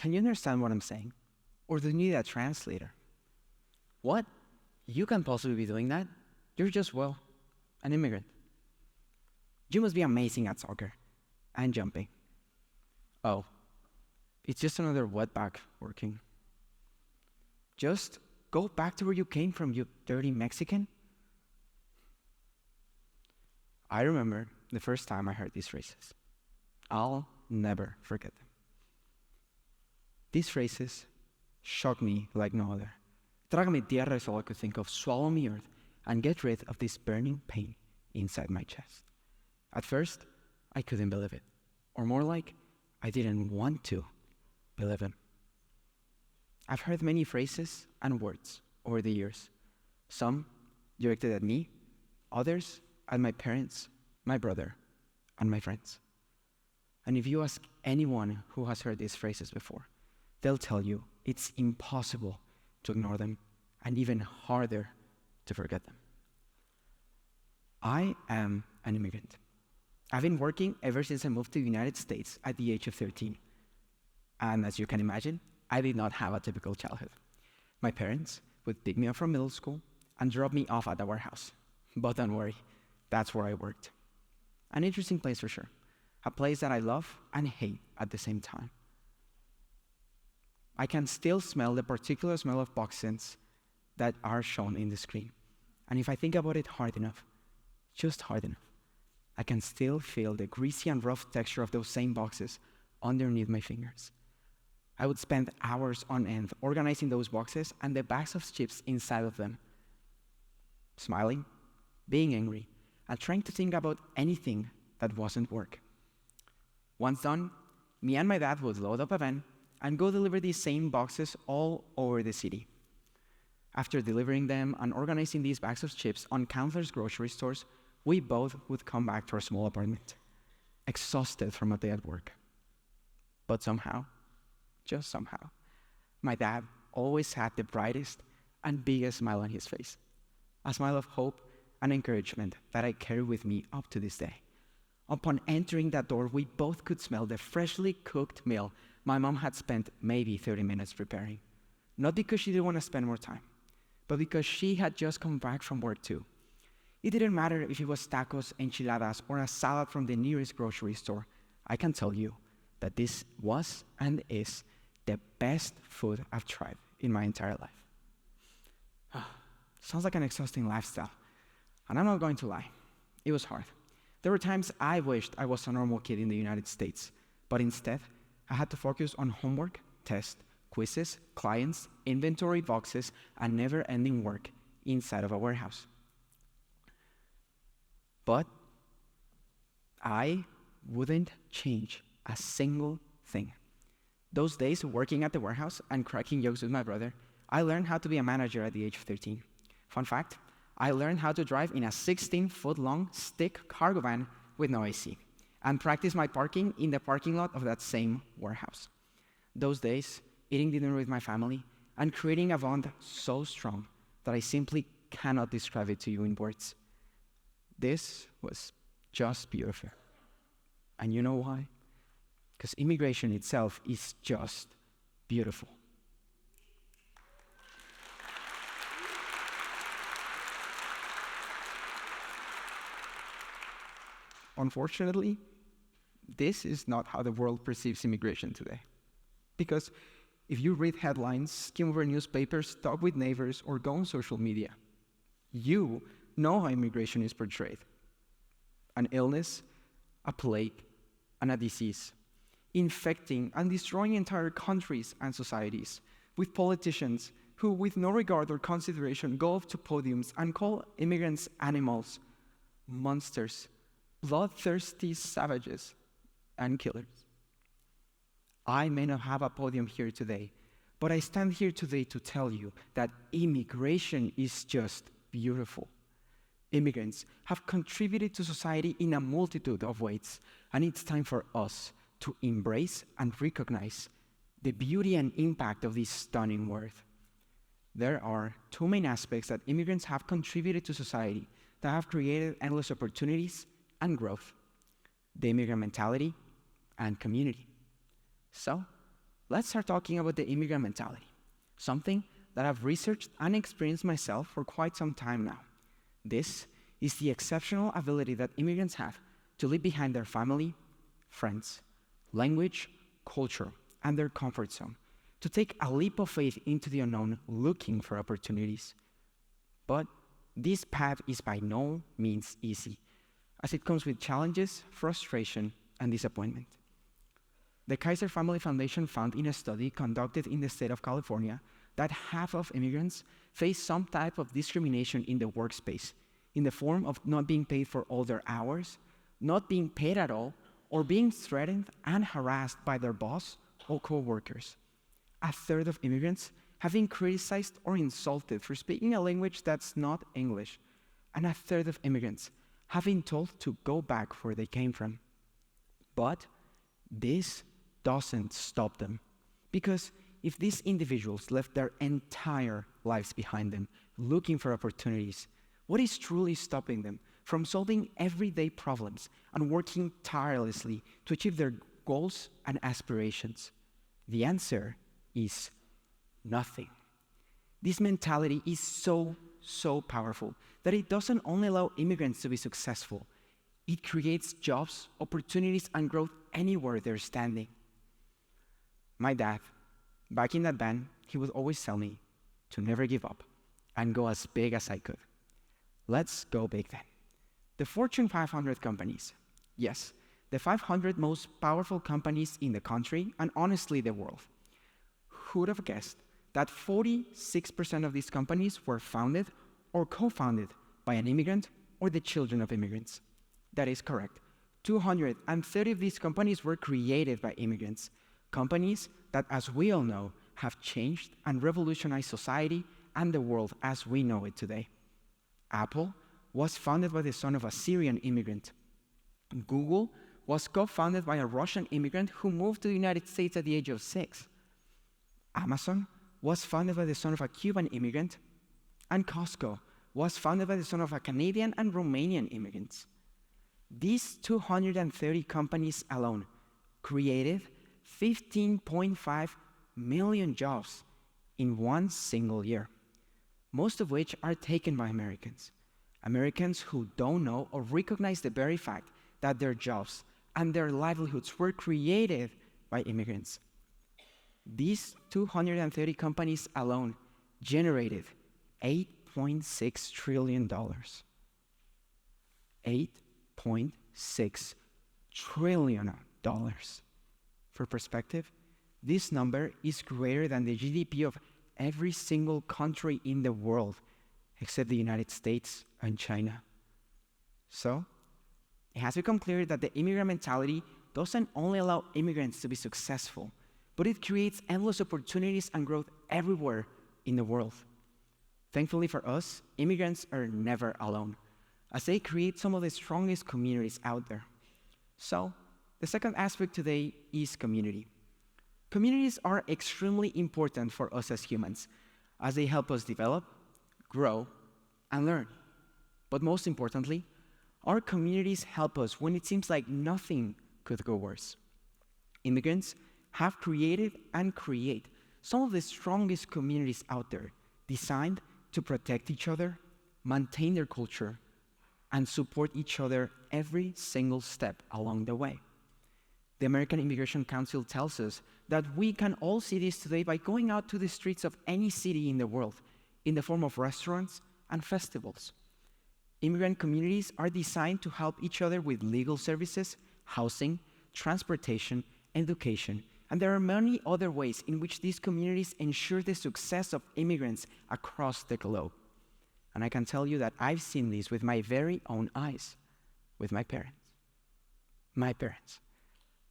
Can you understand what I'm saying? Or do you need a translator? What? You can't possibly be doing that. You're just, well, an immigrant. You must be amazing at soccer and jumping. Oh, it's just another wetback working. Just go back to where you came from, you dirty Mexican. I remember the first time I heard these phrases. I'll never forget them. These phrases shocked me like no other. Trágame tierra is all I could think of. Swallow me earth and get rid of this burning pain inside my chest. At first, I couldn't believe it. Or more like, I didn't want to believe it. I've heard many phrases and words over the years. Some directed at me, others at my parents, my brother, and my friends. And if you ask anyone who has heard these phrases before, they'll tell you it's impossible to ignore them and even harder to forget them. I am an immigrant. I've been working ever since I moved to the United States at the age of 13. And as you can imagine, I did not have a typical childhood. My parents would pick me up from middle school and drop me off at the warehouse. But don't worry, that's where I worked. An interesting place for sure. A place that I love and hate at the same time. I can still smell the particular smell of boxes that are shown in the screen. And if I think about it hard enough, just hard enough, I can still feel the greasy and rough texture of those same boxes underneath my fingers. I would spend hours on end organizing those boxes and the bags of chips inside of them, smiling, being angry, and trying to think about anything that wasn't work. Once done, me and my dad would load up a van and go deliver these same boxes all over the city. After delivering them and organizing these bags of chips on countless grocery stores, we both would come back to our small apartment, exhausted from a day at work. But somehow, just somehow, my dad always had the brightest and biggest smile on his face, a smile of hope and encouragement that I carry with me up to this day. Upon entering that door, we both could smell the freshly cooked meal my mom had spent maybe 30 minutes preparing. Not because she didn't want to spend more time, but because she had just come back from work too. It didn't matter if it was tacos, enchiladas, or a salad from the nearest grocery store. I can tell you that this was and is the best food I've tried in my entire life. Sounds like an exhausting lifestyle. And I'm not going to lie, it was hard. There were times I wished I was a normal kid in the United States, but instead, I had to focus on homework, tests, quizzes, clients, inventory boxes, and never-ending work inside of a warehouse. But I wouldn't change a single thing. Those days working at the warehouse and cracking jokes with my brother, I learned how to be a manager at the age of 13. Fun fact, I learned how to drive in a 16-foot-long stick cargo van with no AC, and practice my parking in the parking lot of that same warehouse. Those days, eating dinner with my family and creating a bond so strong that I simply cannot describe it to you in words. This was just beautiful. And you know why? Because immigration itself is just beautiful. Unfortunately, this is not how the world perceives immigration today. Because if you read headlines, skim over newspapers, talk with neighbors, or go on social media, you know how immigration is portrayed. An illness, a plague, and a disease, infecting and destroying entire countries and societies, with politicians who, with no regard or consideration, go up to podiums and call immigrants animals, monsters, bloodthirsty savages, and killers. I may not have a podium here today, but I stand here today to tell you that immigration is just beautiful. Immigrants have contributed to society in a multitude of ways, and it's time for us to embrace and recognize the beauty and impact of this stunning word. There are two main aspects that immigrants have contributed to society that have created endless opportunities and growth: the immigrant mentality and community. So, let's start talking about the immigrant mentality, something that I've researched and experienced myself for quite some time now. This is the exceptional ability that immigrants have to leave behind their family, friends, language, culture, and their comfort zone, to take a leap of faith into the unknown looking for opportunities. But this path is by no means easy, as it comes with challenges, frustration, and disappointment. The Kaiser Family Foundation found in a study conducted in the state of California that half of immigrants face some type of discrimination in the workspace, in the form of not being paid for all their hours, not being paid at all, or being threatened and harassed by their boss or co-workers. A third of immigrants have been criticized or insulted for speaking a language that's not English, and a third of immigrants have been told to go back where they came from. But this doesn't stop them, because if these individuals left their entire lives behind them looking for opportunities, what is truly stopping them from solving everyday problems and working tirelessly to achieve their goals and aspirations? The answer is nothing. This mentality is so powerful that it doesn't only allow immigrants to be successful, it creates jobs, opportunities, and growth anywhere they're standing. My dad, back in that band, he would always tell me to never give up and go as big as I could. Let's go big then. The Fortune 500 companies. Yes, the 500 most powerful companies in the country and honestly the world. Who would have guessed that 46% of these companies were founded or co-founded by an immigrant or the children of immigrants? That is correct. 230 of these companies were created by immigrants. Companies that, as we all know, have changed and revolutionized society and the world as we know it today. Apple was founded by the son of a Syrian immigrant. Google was co-founded by a Russian immigrant who moved to the United States at the age of 6. Amazon was founded by the son of a Cuban immigrant, and Costco was founded by the son of a Canadian and Romanian immigrants. These 230 companies alone created 15.5 million jobs in one single year, most of which are taken by Americans. Americans who don't know or recognize the very fact that their jobs and their livelihoods were created by immigrants. These 230 companies alone generated $8.6 trillion. $8.6 trillion. For perspective, this number is greater than the GDP of every single country in the world, except the United States and China. So, it has become clear that the immigrant mentality doesn't only allow immigrants to be successful, but it creates endless opportunities and growth everywhere in the world. Thankfully for us, immigrants are never alone, as they create some of the strongest communities out there. So, the second aspect today is community. Communities are extremely important for us as humans, as they help us develop, grow, and learn. But most importantly, our communities help us when it seems like nothing could go worse. Immigrants have created and create some of the strongest communities out there, designed to protect each other, maintain their culture, and support each other every single step along the way. The American Immigration Council tells us that we can all see this today by going out to the streets of any city in the world in the form of restaurants and festivals. Immigrant communities are designed to help each other with legal services, housing, transportation, education, and there are many other ways in which these communities ensure the success of immigrants across the globe. And I can tell you that I've seen this with my very own eyes, with my parents. My parents,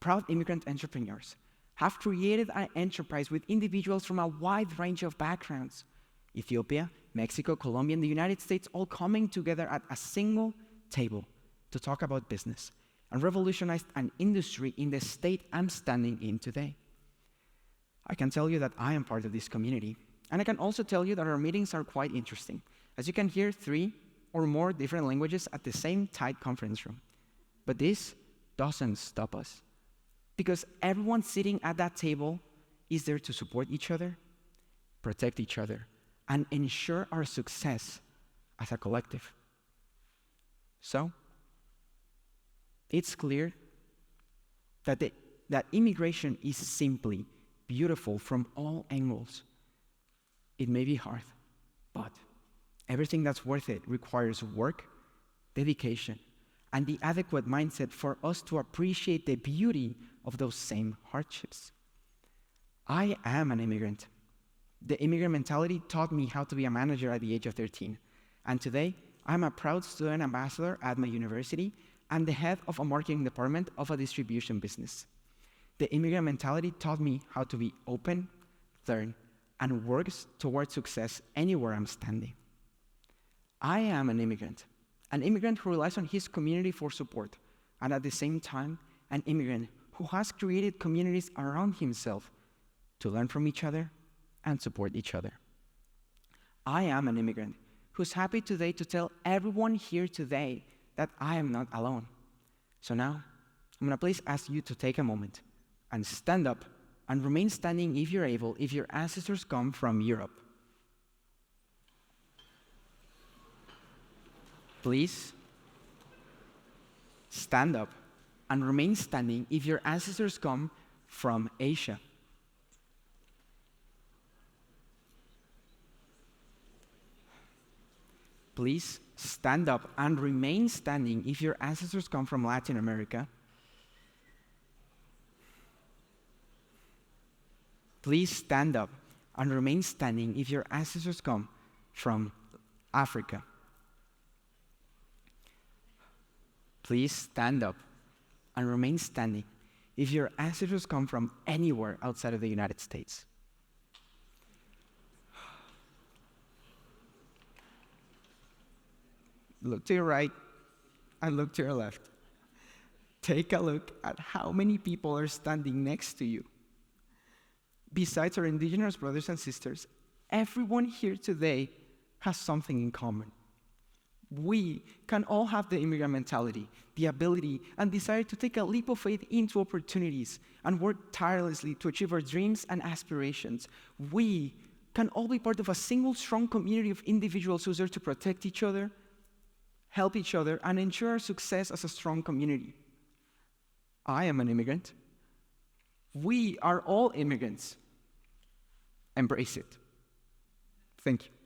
proud immigrant entrepreneurs, have created an enterprise with individuals from a wide range of backgrounds. Ethiopia, Mexico, Colombia, and the United States all coming together at a single table to talk about business and revolutionized an industry in the state I'm standing in today. I can tell you that I am part of this community, and I can also tell you that our meetings are quite interesting, as you can hear 3 or more different languages at the same tight conference room. But this doesn't stop us, because everyone sitting at that table is there to support each other, protect each other, and ensure our success as a collective. So, it's clear that immigration is simply beautiful from all angles. It may be hard, but everything that's worth it requires work, dedication, and the adequate mindset for us to appreciate the beauty of those same hardships. I am an immigrant. The immigrant mentality taught me how to be a manager at the age of 13. And today, I'm a proud student ambassador at my university and the head of a marketing department of a distribution business. The immigrant mentality taught me how to be open, learn, and work towards success anywhere I'm standing. I am an immigrant who relies on his community for support, and at the same time, an immigrant who has created communities around himself to learn from each other and support each other. I am an immigrant who's happy today to tell everyone here today that I am not alone. So now, I'm going to please ask you to take a moment and stand up and remain standing if you're able, if your ancestors come from Europe. Please stand up and remain standing if your ancestors come from Asia. Please stand up and remain standing if your ancestors come from Latin America. Please stand up and remain standing if your ancestors come from Africa. Please stand up and remain standing if your ancestors come from anywhere outside of the United States. Look to your right and look to your left. Take a look at how many people are standing next to you. Besides our indigenous brothers and sisters, everyone here today has something in common. We can all have the immigrant mentality, the ability and desire to take a leap of faith into opportunities and work tirelessly to achieve our dreams and aspirations. We can all be part of a single strong community of individuals who are there to protect each other, help each other, and ensure our success as a strong community. I am an immigrant. We are all immigrants. Embrace it. Thank you.